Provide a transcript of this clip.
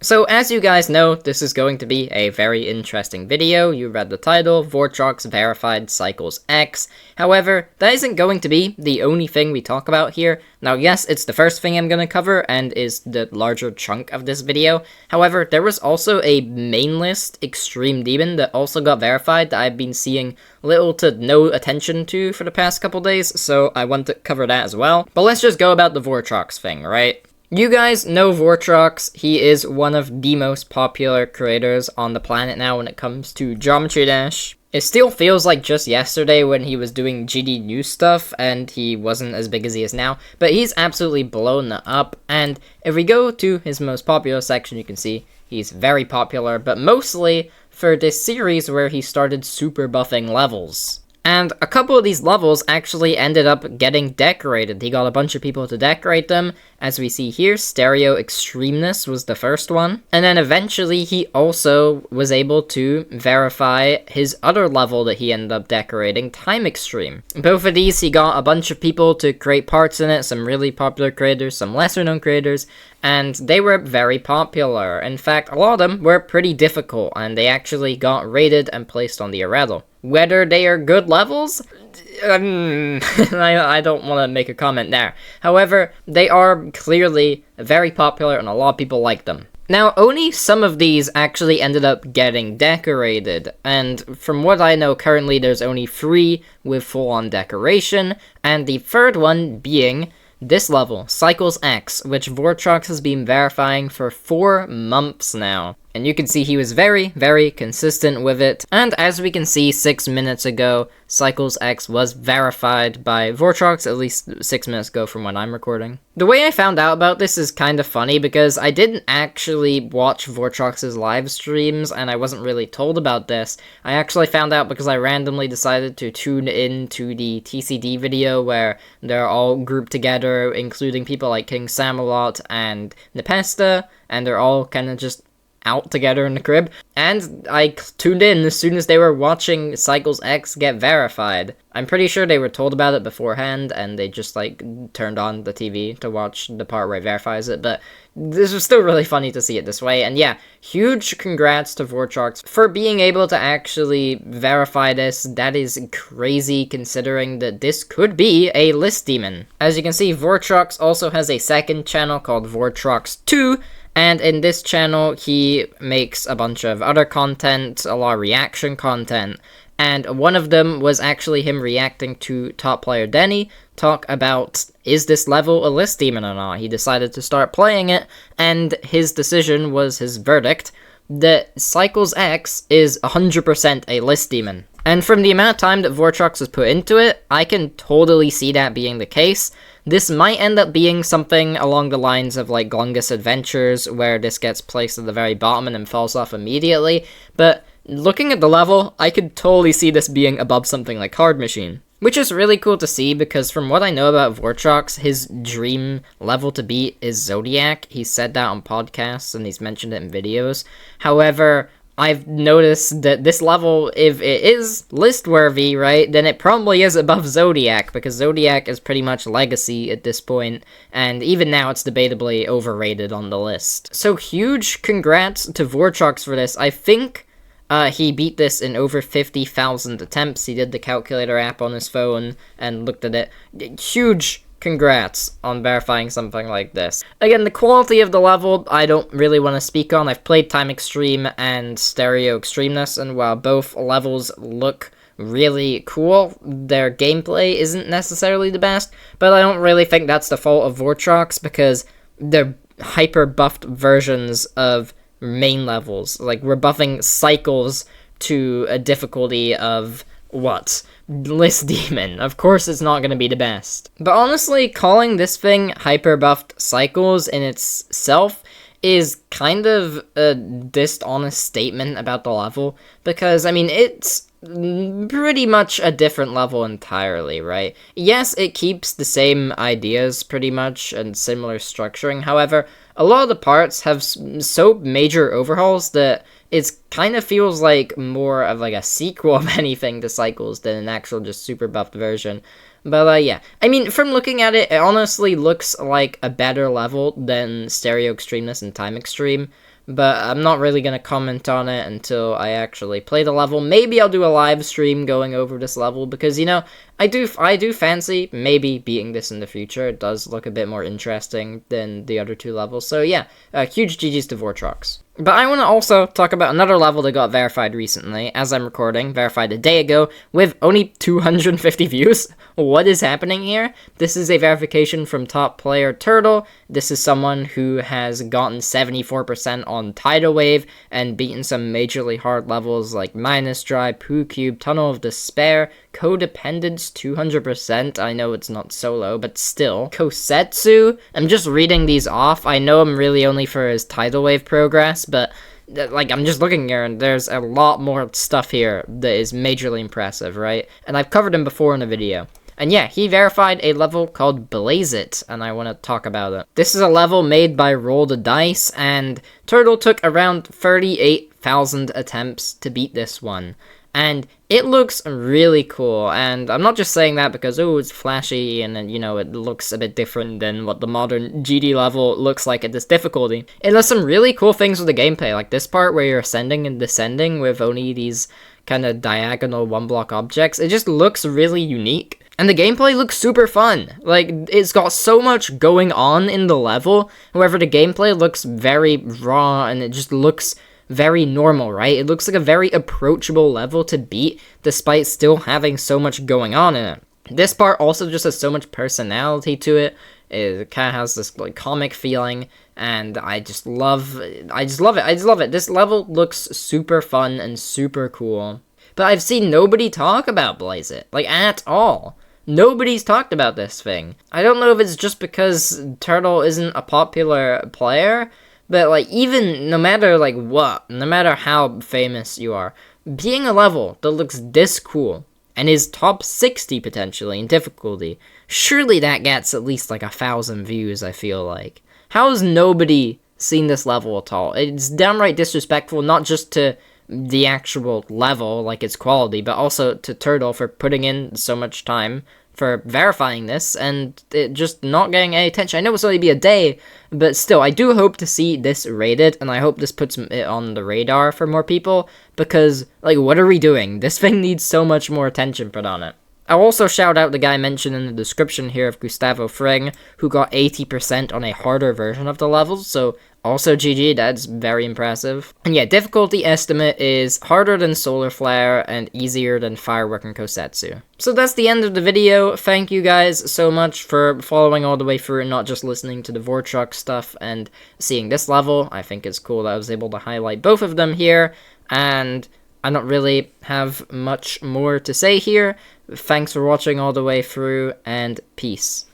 So as you guys know, this is going to be a very interesting video. You read the title, Vortrox verified cycles X. However, that isn't going to be the only thing we talk about here. Now yes, it's the first thing I'm going to cover and is the larger chunk of this video. However, there was also a main list extreme demon that also got verified that I've been seeing little to no attention to for the past couple days, so I want to cover that as well. But let's just go about the Vortrox thing, right? You guys know Vortrox. He is one of the most popular creators on the planet now when it comes to Geometry Dash. It still feels like just yesterday when he was doing GD News stuff and he wasn't as big as he is now, but he's absolutely blown up. And if we go to his most popular section, you can see he's very popular, but mostly for this series where he started super buffing levels. And a couple of these levels actually ended up getting decorated. He got a bunch of people to decorate them. As we see here, Stereo Extremeness was the first one. And then eventually he also was able to verify his other level that he ended up decorating, Time Extreme. Both of these, he got a bunch of people to create parts in it, some really popular creators, some lesser known creators, and they were very popular. In fact, a lot of them were pretty difficult, and they actually got rated and placed on the Irreddle. Whether they are good levels? I don't want to make a comment there. However, they are clearly very popular and a lot of people like them. Now, only some of these actually ended up getting decorated, and from what I know currently there's only 3 with full-on decoration, and the third one being this level, Cycles X, which Vortrox has been verifying for 4 months now. And you can see he was very, very consistent with it. And as we can see 6 minutes ago, Cycles X was verified by Vortrox, at least 6 minutes ago from when I'm recording. The way I found out about this is kind of funny because I didn't actually watch Vortrox's live streams and I wasn't really told about this. I actually found out because I randomly decided to tune in to the TCD video where they're all grouped together, including people like King Samalot and Nepesta, and they're all kind of just out together in the crib, and I tuned in as soon as they were watching Cycles X get verified. I'm pretty sure they were told about it beforehand, and they just, like, turned on the TV to watch the part where it verifies it, but this was still really funny to see it this way, and yeah, huge congrats to Vortrox for being able to actually verify this. That is crazy considering that this could be a list demon. As you can see, Vortrox also has a second channel called Vortrox 2, and in this channel, he makes a bunch of other content, a lot of reaction content, and one of them was actually him reacting to top player Denny talk about, is this level a list demon or not? He decided to start playing it, and his decision was his verdict that Cycles X is 100% a list demon. And from the amount of time that Vortrox has put into it, I can totally see that being the case. This might end up being something along the lines of like Glungus Adventures, where this gets placed at the very bottom and then falls off immediately, but looking at the level, I could totally see this being above something like Hard Machine. Which is really cool to see, because from what I know about Vortrox, his dream level to beat is Zodiac. He's said that on podcasts, and he's mentioned it in videos. However, I've noticed that this level, if it is list-worthy, right, then it probably is above Zodiac, because Zodiac is pretty much legacy at this point, and even now it's debatably overrated on the list. So huge congrats to Vortrox for this. I think he beat this in over 50,000 attempts. He did the calculator app on his phone and looked at it. Huge congrats on verifying something like this. Again, the quality of the level, I don't really want to speak on. I've played Time Extreme and Stereo Extremeness, and while both levels look really cool, their gameplay isn't necessarily the best, but I don't really think that's the fault of Vortrox, because they're hyper-buffed versions of main levels. Like, we're buffing Cycles to a difficulty of, what? List Demon. Of course it's not going to be the best. But honestly, calling this thing hyper-buffed Cycles in itself is kind of a dishonest statement about the level, because, I mean, it's pretty much a different level entirely, right? Yes, it keeps the same ideas pretty much and similar structuring, however, a lot of the parts have so major overhauls that it kind of feels like more of like a sequel of anything to Cycles than an actual just super buffed version. But yeah, I mean, from looking at it, it honestly looks like a better level than Stereo Extremeness and Time Extreme, but I'm not really gonna comment on it until I actually play the level. Maybe I'll do a live stream going over this level, because, you know, I do fancy maybe beating this in the future. It does look a bit more interesting than the other two levels, so yeah, huge GG's to Vortrox. But I want to also talk about another level that got verified recently, as I'm recording, verified a day ago, with only 250 views. What is happening here? This is a verification from top player turtl. This is someone who has gotten 74% on Tidal Wave, and beaten some majorly hard levels like Minus Dry, Poo Cube, Tunnel of Despair, Codependence 200%, I know it's not solo, but still. Kosetsu, I'm just reading these off. I know I'm really only for his Tidal Wave progress, but like, I'm just looking here, and there's a lot more stuff here that is majorly impressive, right? And I've covered him before in a video. And yeah, he verified a level called Blaze It, and I want to talk about it. This is a level made by Roll the Dice, and turtl took around 38,000 attempts to beat this one. And it looks really cool, and I'm not just saying that because, oh, it's flashy, and, you know, it looks a bit different than what the modern GD level looks like at this difficulty. It does some really cool things with the gameplay, like this part where you're ascending and descending with only these kind of diagonal one-block objects. It just looks really unique. And the gameplay looks super fun. Like, it's got so much going on in the level. However, the gameplay looks very raw, and it just looks very normal, right? It looks like a very approachable level to beat, despite still having so much going on in it. This part also just has so much personality to it. It kind of has this, like, comic feeling, and I just love it. I just love it. This level looks super fun and super cool. But I've seen nobody talk about Blaze It, like, at all. Nobody's talked about this thing. I don't know if it's just because turtl isn't a popular player, but, like, even no matter, like, what, no matter how famous you are, being a level that looks this cool and is top 60 potentially in difficulty, surely that gets at least, like, 1,000 views, I feel like. How has nobody seen this level at all? It's downright disrespectful, not just to the actual level, like its quality, but also to turtl for putting in so much time for verifying this, and it just not getting any attention. I know it's only be a day, but still, I do hope to see this rated, and I hope this puts it on the radar for more people, because, like, what are we doing? This thing needs so much more attention put on it. I'll also shout out the guy mentioned in the description here of Gustavo Fring, who got 80% on a harder version of the levels, so also GG, that's very impressive. And yeah, difficulty estimate is harder than Solar Flare and easier than Firework and Kosetsu. So that's the end of the video. Thank you guys so much for following all the way through and not just listening to the Vortrox stuff and seeing this level. I think it's cool that I was able to highlight both of them here, and I don't really have much more to say here. Thanks for watching all the way through, and peace.